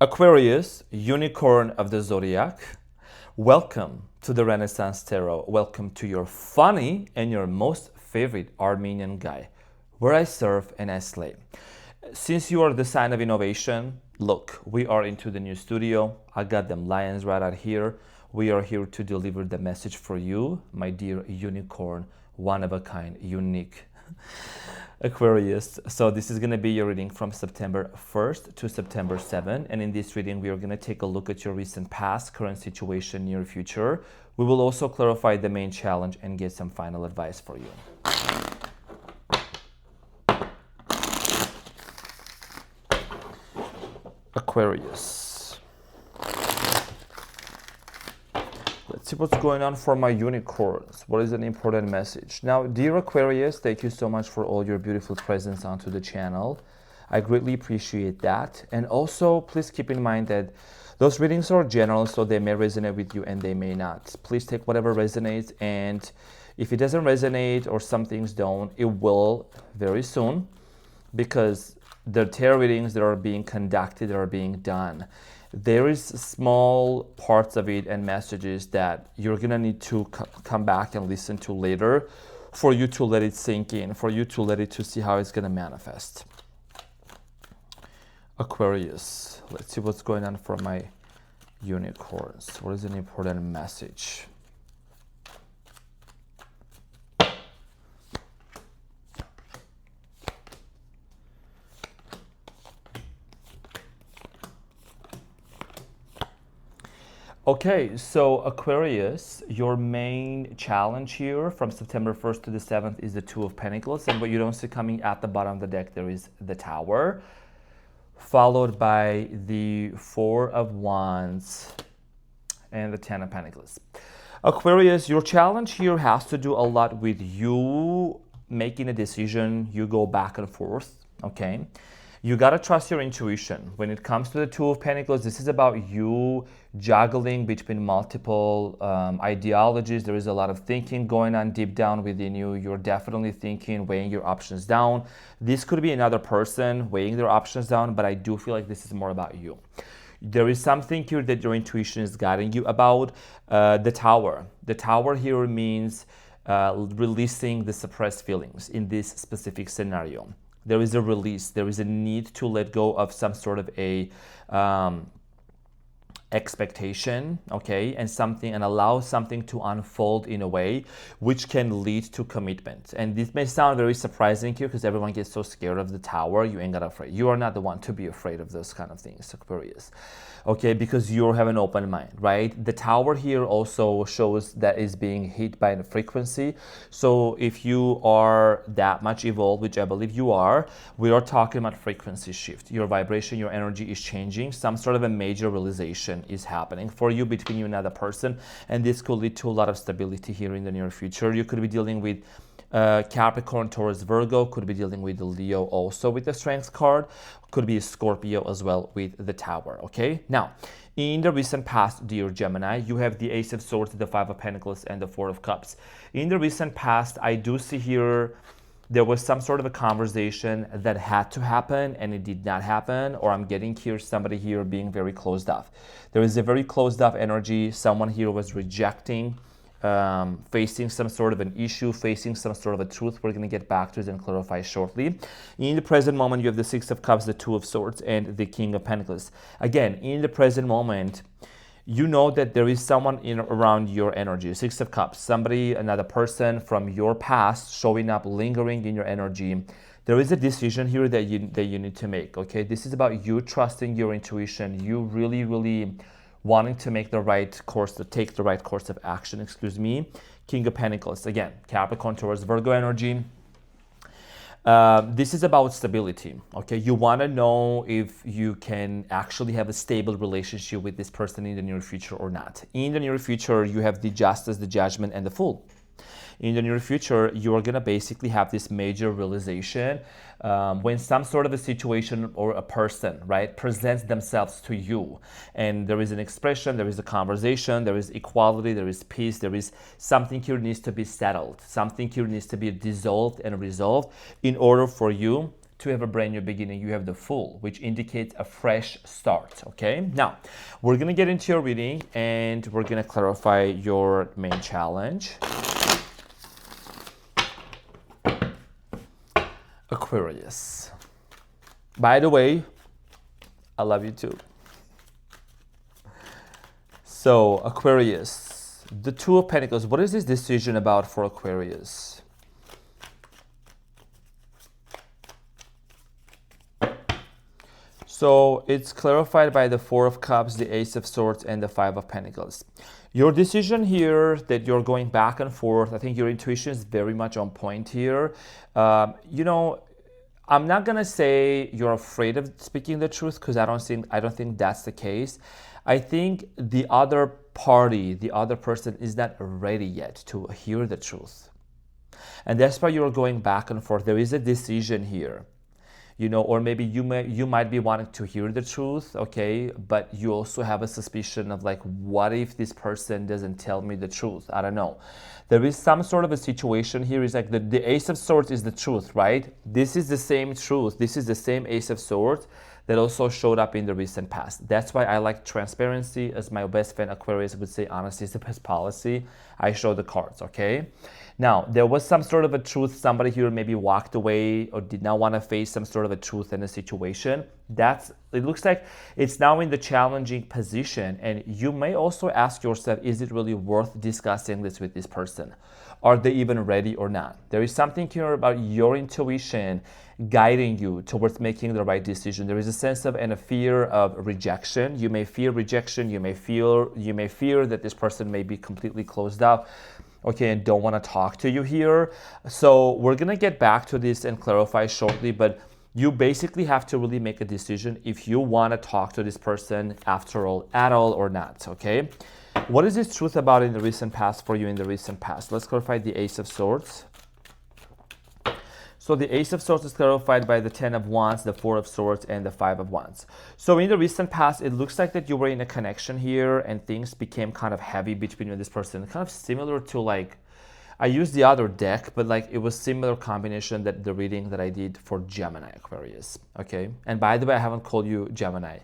Aquarius, unicorn of the zodiac, welcome to the Renaissance Tarot. Welcome to your funny and your most favorite Armenian guy, where I serve and I slay. Since you are the sign of innovation, look, we are into the new studio. I got them lions right out here. We are here to deliver the message for you, my dear unicorn, one of a kind, unique Aquarius. So this is going to be your reading from September 1st to September 7th. And in this reading, we are going to take a look at your recent past, current situation, near future. We will also clarify the main challenge and get some final advice for you. Aquarius. Let's see what's going on for my unicorns. What is an important message? Now, dear Aquarius, thank you so much for all your beautiful presence onto the channel. I greatly appreciate that. And also, please keep in mind that those readings are general, so they may resonate with you and they may not. Please take whatever resonates, and if it doesn't resonate or some things don't, it will very soon, because the tarot readings that are being conducted, that are being done, there is small parts of it and messages that you're gonna need to come back and listen to later for you to let it sink in, for you to let it to see how it's gonna manifest. Aquarius, let's see what's going on for my unicorns. What is an important message? Okay, so Aquarius, your main challenge here from September 1st to the 7th is the Two of Pentacles. And what you don't see coming at the bottom of the deck, there is the Tower, followed by the Four of Wands and the Ten of Pentacles. Aquarius, your challenge here has to do a lot with you making a decision. You go back and forth, okay? You got to trust your intuition. When it comes to the Two of Pentacles, this is about you juggling between multiple ideologies. There is a lot of thinking going on deep down within you. You're definitely thinking, weighing your options down. This could be another person weighing their options down, but I do feel like this is more about you. There is something here that your intuition is guiding you about. The Tower. The Tower here means releasing the suppressed feelings in this specific scenario. There is a release. There is a need to let go of some sort of a expectation, okay, and allow something to unfold in a way which can lead to commitment. And this may sound very surprising here because everyone gets so scared of the Tower. You ain't got afraid. You are not the one to be afraid of those kind of things, Aquarius. Okay, because you have an open mind, right? The Tower here also shows that is being hit by a frequency. So if you are that much evolved, which I believe you are, we are talking about frequency shift. Your vibration, your energy is changing. Some sort of a major realization is happening for you between you and another person. And this could lead to a lot of stability here in the near future. You could be dealing with Capricorn, Taurus, Virgo, could be dealing with the Leo also with the Strength card, could be Scorpio as well with the Tower, okay? Now, in the recent past, dear Gemini, you have the Ace of Swords, the Five of Pentacles, and the Four of Cups. In the recent past, I do see here there was some sort of a conversation that had to happen and it did not happen, or I'm getting here somebody here being very closed off. There is a very closed off energy. Someone here was rejecting, facing some sort of an issue, facing some sort of a truth. We're going to get back to it and clarify shortly. In the present moment, you have the Six of Cups, the Two of Swords, and the King of Pentacles. Again, in the present moment, you know that there is someone around your energy. Six of Cups, somebody, another person from your past showing up, lingering in your energy. There is a decision here that you need to make, okay? This is about you trusting your intuition, you really wanting to make the right course, to take the right course of action, excuse me. King of Pentacles, again, Capricorn, Taurus, Virgo energy. This is about stability, okay? You want to know if you can actually have a stable relationship with this person in the near future or not. In the near future, you have the Justice, the Judgment, and the Fool. In the near future, you are going to basically have this major realization when some sort of a situation or a person, right, presents themselves to you, and there is an expression, there is a conversation, there is equality, there is peace, there is something here needs to be settled, something here needs to be dissolved and resolved in order for you to have a brand new beginning. You have the Fool, which indicates a fresh start, okay? Now, we're gonna get into your reading and we're gonna clarify your main challenge. Aquarius. By the way, I love you too. So, Aquarius, the Two of Pentacles. What is this decision about for Aquarius? So, it's clarified by the Four of Cups, the Ace of Swords, and the Five of Pentacles. Your decision here that you're going back and forth, I think your intuition is very much on point here. You know, I'm not gonna say you're afraid of speaking the truth because I don't think that's the case. I think the other party, the other person is not ready yet to hear the truth. And that's why you're going back and forth. There is a decision here. You know, or maybe you might be wanting to hear the truth, okay, but you also have a suspicion of like, what if this person doesn't tell me the truth? I don't know. There is some sort of a situation here. Is like the Ace of Swords is the truth, right? This is the same truth. This is the same Ace of Swords that also showed up in the recent past. That's why I like transparency. As my best friend Aquarius would say, honesty is the best policy. I show the cards, okay? Now, there was some sort of a truth. Somebody here maybe walked away or did not want to face some sort of a truth in a situation. It looks like it's now in the challenging position. And you may also ask yourself, is it really worth discussing this with this person? Are they even ready or not? There is something here about your intuition guiding you towards making the right decision. There is a sense of and a fear of rejection. You may fear rejection. You may fear that this person may be completely closed up, okay, and don't want to talk to you here. So we're gonna get back to this and clarify shortly, but you basically have to really make a decision if you want to talk to this person after all, at all or not, okay? What is this truth about in the recent past for you in the recent past? Let's clarify the Ace of Swords. So the Ace of Swords is clarified by the Ten of Wands, the Four of Swords, and the Five of Wands. So in the recent past, it looks like that you were in a connection here and things became kind of heavy between you and this person. Kind of similar to like, I used the other deck, but like it was similar combination that the reading that I did for Gemini Aquarius, okay? And by the way, I haven't called you Gemini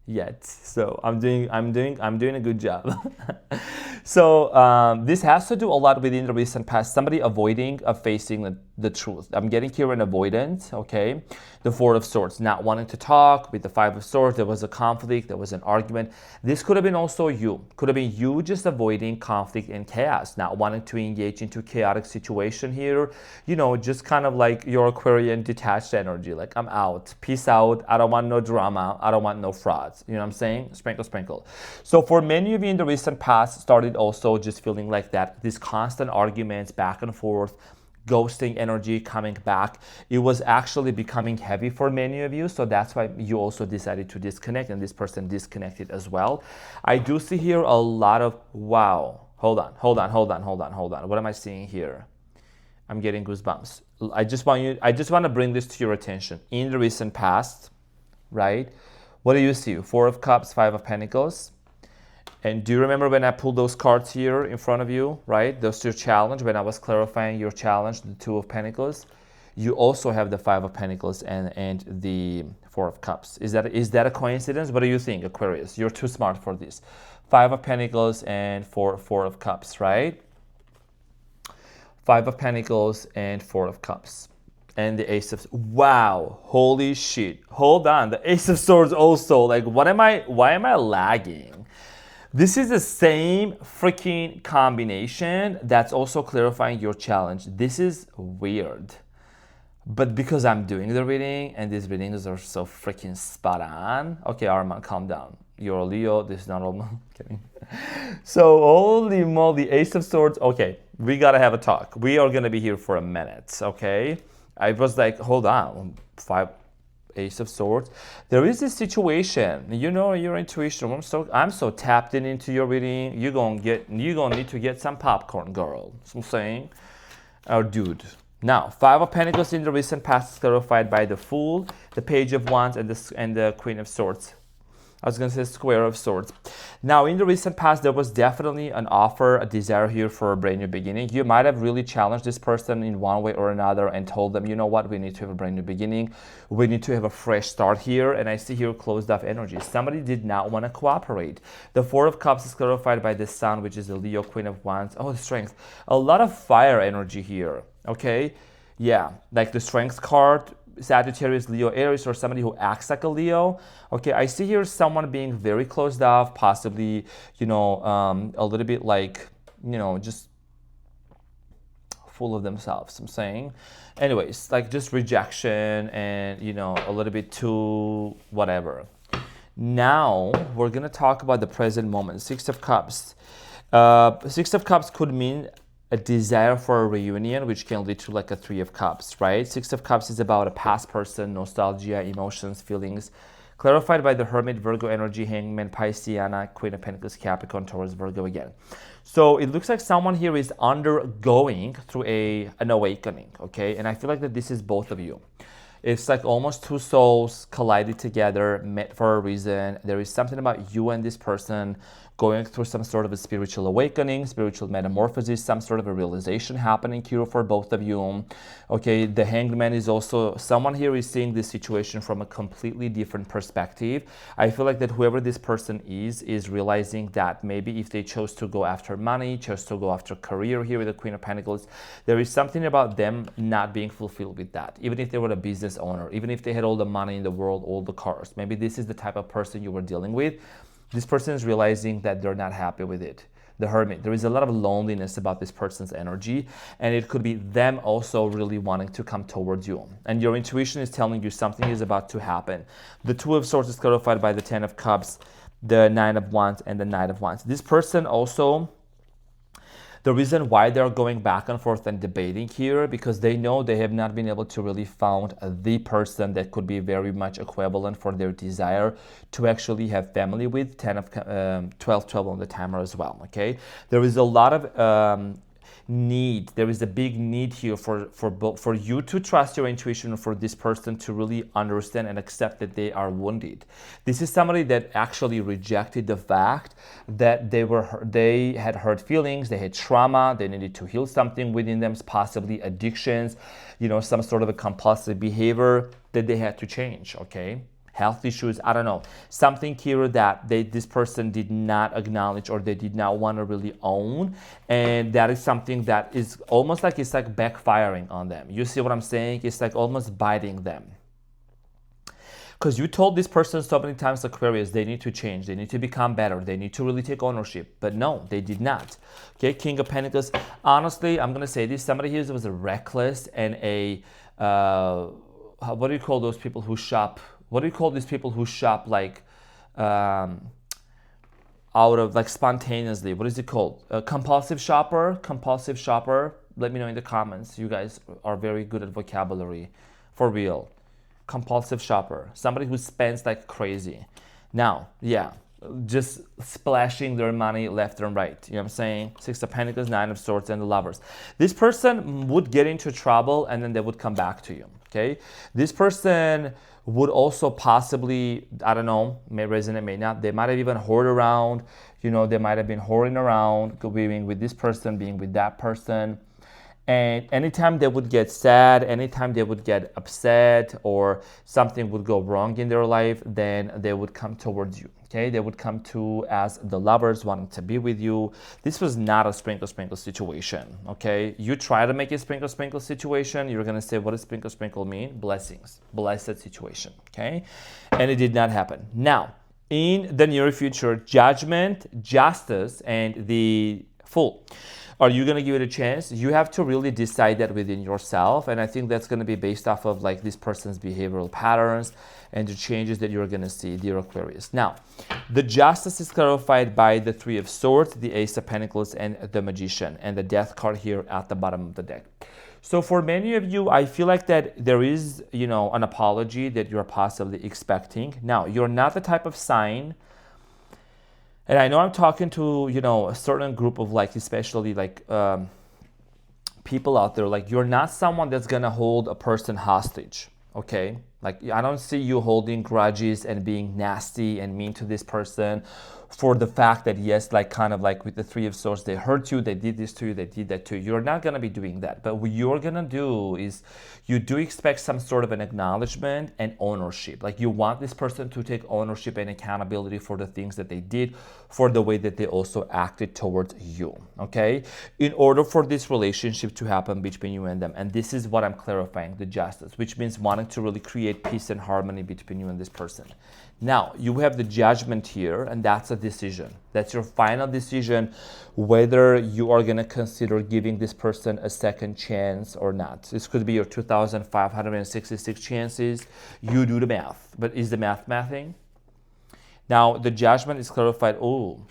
yet, so I'm doing a good job. So this has to do a lot within the recent past, somebody avoiding of facing the truth. I'm getting here an avoidance, okay? The Four of Swords, not wanting to talk. With the Five of Swords, there was a conflict, there was an argument. This could have been also you. Could have been you just avoiding conflict and chaos, not wanting to engage into chaotic situation here. You know, just kind of like your Aquarian detached energy, like I'm out, peace out, I don't want no drama, I don't want no frauds. You know what I'm saying? Sprinkle, sprinkle. So for many of you in the recent past, started also just feeling like that, these constant arguments back and forth, ghosting energy coming back. It was actually becoming heavy for many of you. So that's why you also decided to disconnect, and this person disconnected as well. I do see here a lot of, wow, hold on. What am I seeing here? I'm getting goosebumps. I just want to bring this to your attention. In the recent past, right? What do you see? Four of Cups, Five of Pentacles. And do you remember when I pulled those cards here in front of you, right? That's your challenge. When I was clarifying your challenge, the Two of Pentacles, you also have the Five of Pentacles and the Four of Cups. Is that a coincidence? What do you think, Aquarius? You're too smart for this. Five of Pentacles and Four of Cups, right? Five of Pentacles and Four of Cups. And the Ace of, wow, holy shit. Hold on, the Ace of Swords also. Like, why am I lagging? This is the same freaking combination that's also clarifying your challenge. This is weird. But because I'm doing the reading and these readings are so freaking spot on. Okay, Arman, calm down. You're a Leo, this is not normal. Kidding. So, holy moly, Ace of Swords. Okay, we gotta have a talk. We are gonna be here for a minute, okay? I was like, hold on, Ace of Swords. There is this situation, you know, your intuition. I'm so tapped into your reading. You're gonna need to get some popcorn, girl. So I'm saying, or dude. Now, Five of Pentacles in the recent past is clarified by the Fool, the Page of Wands, and the Queen of Swords. I was going to say Square of Swords. Now, in the recent past, there was definitely an offer, a desire here for a brand new beginning. You might have really challenged this person in one way or another and told them, you know what, we need to have a brand new beginning. We need to have a fresh start here. And I see here closed off energy. Somebody did not want to cooperate. The Four of Cups is clarified by the Sun, which is the Leo, Queen of Wands. Oh, the Strength. A lot of fire energy here, okay? Yeah, like the Strength card, Sagittarius, Leo, Aries, or somebody who acts like a Leo. Okay, I see here someone being very closed off, possibly, a little bit like, just full of themselves, I'm saying. Anyways, like just rejection and, a little bit too whatever. Now, we're going to talk about the present moment. Six of Cups. Six of Cups could mean a desire for a reunion, which can lead to like a Three of Cups, right? Six of Cups is about a past person, nostalgia, emotions, feelings. Clarified by the Hermit, Virgo energy, Hangman, Pisceana, Queen of Pentacles, Capricorn, Taurus, Virgo again. So it looks like someone here is undergoing through an awakening, okay? And I feel like that this is both of you. It's like almost two souls collided together, met for a reason. There is something about you and this person going through some sort of a spiritual awakening, spiritual metamorphosis, some sort of a realization happening here for both of you. Okay, the Hanged Man is also, someone here is seeing this situation from a completely different perspective. I feel like that whoever this person is realizing that maybe if they chose to go after money, chose to go after career here with the Queen of Pentacles, there is something about them not being fulfilled with that. Even if they were a business owner, even if they had all the money in the world, all the cars, maybe this is the type of person you were dealing with. This person is realizing that they're not happy with it. The Hermit, there is a lot of loneliness about this person's energy, and it could be them also really wanting to come towards you. And your intuition is telling you something is about to happen. The Two of Swords is clarified by the Ten of Cups, the Nine of Wands, and the Knight of Wands. This person also, the reason why they're going back and forth and debating here, because they know they have not been able to really found the person that could be very much equivalent for their desire to actually have family with. 12 on the timer as well, okay? There is a lot of need. There is a big need here for you to trust your intuition, for this person to really understand and accept that they are wounded. This is somebody that actually rejected the fact that they had hurt feelings, they had trauma, they needed to heal something within them, possibly addictions, some sort of a compulsive behavior that they had to change, okay? Health issues, I don't know, something here that this person did not acknowledge or they did not want to really own, and that is something that is almost like it's like backfiring on them. You see what I'm saying? It's like almost biting them. Because you told this person so many times, Aquarius, they need to change, they need to become better, they need to really take ownership. But no, they did not. Okay, King of Pentacles. Honestly, I'm going to say this. Somebody here was a reckless and what do you call those people who shop? What do you call these people who shop like out of like spontaneously? What is it called? A compulsive shopper? Compulsive shopper? Let me know in the comments. You guys are very good at vocabulary. For real. Compulsive shopper. Somebody who spends like crazy. Now, yeah, just splashing their money left and right. You know what I'm saying? Six of Pentacles, Nine of Swords, and the Lovers. This person would get into trouble and then they would come back to you. Okay? This person would also possibly, I don't know, may resonate, may not. They might have even hoard around, they might have been hoarding around, being with this person, being with that person. And anytime they would get sad, anytime they would get upset or something would go wrong in their life, then they would come towards you. Okay, they would come to as the Lovers wanting to be with you. This was not a sprinkle situation. Okay, you try to make a sprinkle situation, you're gonna say, what does sprinkle mean? Blessings, blessed situation. Okay, and it did not happen. Now, in the near future, Judgment, Justice, and the Fool. Are you going to give it a chance? You have to really decide that within yourself. And I think that's going to be based off of like this person's behavioral patterns and the changes that you're going to see, dear Aquarius. Now, the Justice is clarified by the Three of Swords, the Ace of Pentacles, and the Magician, and the Death card here at the bottom of the deck. So for many of you, I feel like that there is, an apology that you're possibly expecting. Now, you're not the type of sign. And I know I'm talking to, a certain group of like, especially like people out there, like you're not someone that's going to hold a person hostage, okay? Like, I don't see you holding grudges and being nasty and mean to this person for the fact that, yes, like kind of like with the Three of Swords, they hurt you, they did this to you, they did that to you. You're not going to be doing that. But what you're going to do is you do expect some sort of an acknowledgement and ownership. Like, you want this person to take ownership and accountability for the things that they did, for the way that they also acted towards you, okay? In order for this relationship to happen between you and them, and this is what I'm clarifying, the Justice, which means wanting to really create peace and harmony between you and this person. Now, you have the Judgment here, and that's a decision. That's your final decision whether you are going to consider giving this person a second chance or not. This could be your 2,566 chances. You do the math. But is the math mathing? Now, the Judgment is clarified. Oh,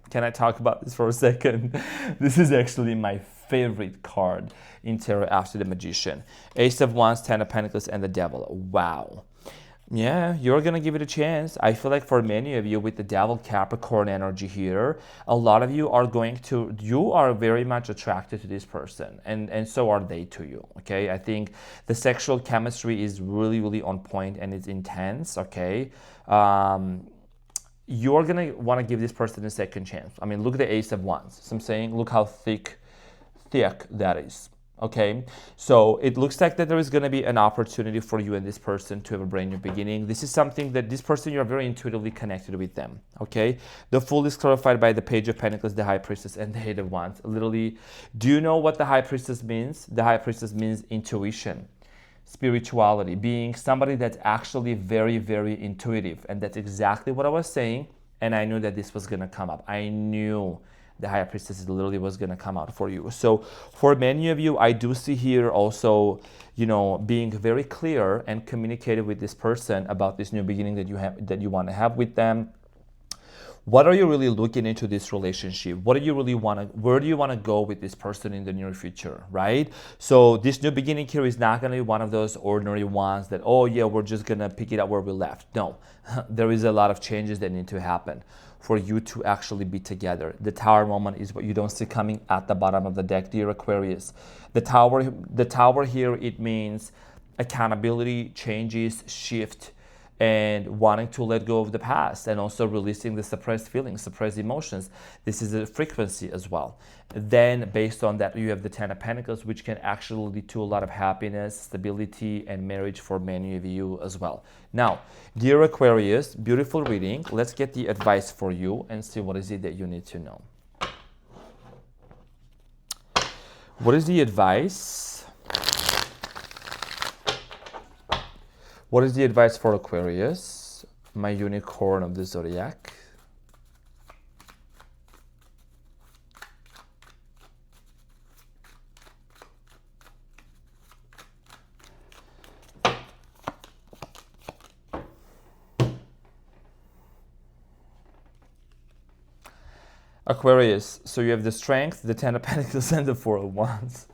can I talk about this for a second? This is actually my favorite card in tarot after the Magician. Ace of Wands, Ten of Pentacles, and the Devil. Wow. Yeah, you're going to give it a chance. I feel like for many of you with the Devil Capricorn energy here, a lot of you are you are very much attracted to this person, and so are they to you, okay? I think the sexual chemistry is really, really on point and it's intense, okay? You're going to want to give this person a second chance. I mean, look at the Ace of Wands. So I'm saying, look how thick that is. Okay, so it looks like that there is going to be an opportunity for you and this person to have a brand new beginning. This is something that this person, you're very intuitively connected with them. Okay, the Fool is clarified by the Page of Pentacles, the High Priestess, and the Eight of Wands. Literally, do you know what the High Priestess means? The High Priestess means intuition, spirituality, being somebody that's actually very, very intuitive. And that's exactly what I was saying. And I knew that this was going to come up. I knew the High Priestess literally was going to come out for you. So for many of you, I do see here also, you know, being very clear and communicative with this person about this new beginning that you want to have with them. What are you really looking into this relationship? What do you really want to, where do you want to go with this person in the near future, right? So this new beginning here is not going to be one of those ordinary ones that, oh yeah, we're just going to pick it up where we left. No, there is a lot of changes that need to happen for you to actually be together. The Tower moment is what you don't see coming at the bottom of the deck, dear Aquarius. The tower here, it means accountability, changes, shift, and wanting to let go of the past, and also releasing the suppressed feelings, suppressed emotions. This is a frequency as well. Then based on that, you have the Ten of Pentacles, which can actually lead to a lot of happiness, stability, and marriage for many of you as well. Now, dear Aquarius, beautiful reading. Let's get the advice for you and see what is it that you need to know. What is the advice? What is the advice for Aquarius, my unicorn of the zodiac? Aquarius, so you have the Strength, the Ten of Pentacles, and the Four of Wands.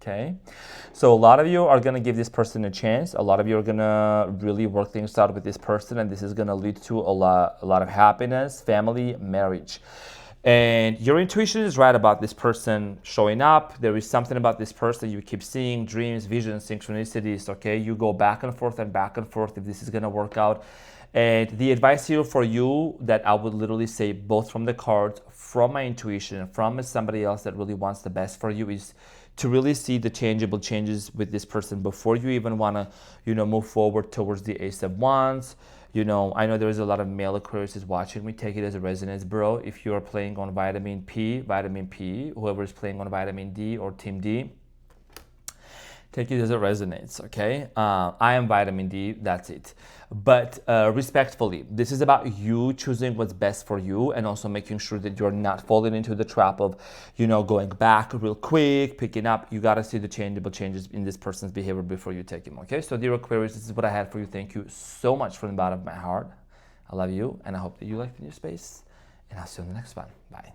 Okay, so a lot of you are going to give this person a chance. A lot of you are going to really work things out with this person, and this is going to lead to a lot of happiness, family, marriage. And your intuition is right about this person showing up. There is something about this person you keep seeing, dreams, visions, synchronicities, okay? You go back and forth if this is going to work out. And the advice here for you that I would literally say, both from the cards, from my intuition, and from somebody else that really wants the best for you, is to really see the tangible changes with this person before you even want to, you know, move forward towards the Ace of Wands. You know, I know there is a lot of male Aquarius watching me. Take it as a resonance, bro. If you are playing on vitamin P, whoever is playing on vitamin D or Team D, take it as it resonates, okay? I am vitamin D, that's it. But respectfully, this is about you choosing what's best for you, and also making sure that you're not falling into the trap of, you know, going back real quick, picking up. You gotta see the changeable changes in this person's behavior before you take him, okay? So dear Aquarius, this is what I had for you. Thank you so much from the bottom of my heart. I love you, and I hope that you like the new space, and I'll see you in the next one. Bye.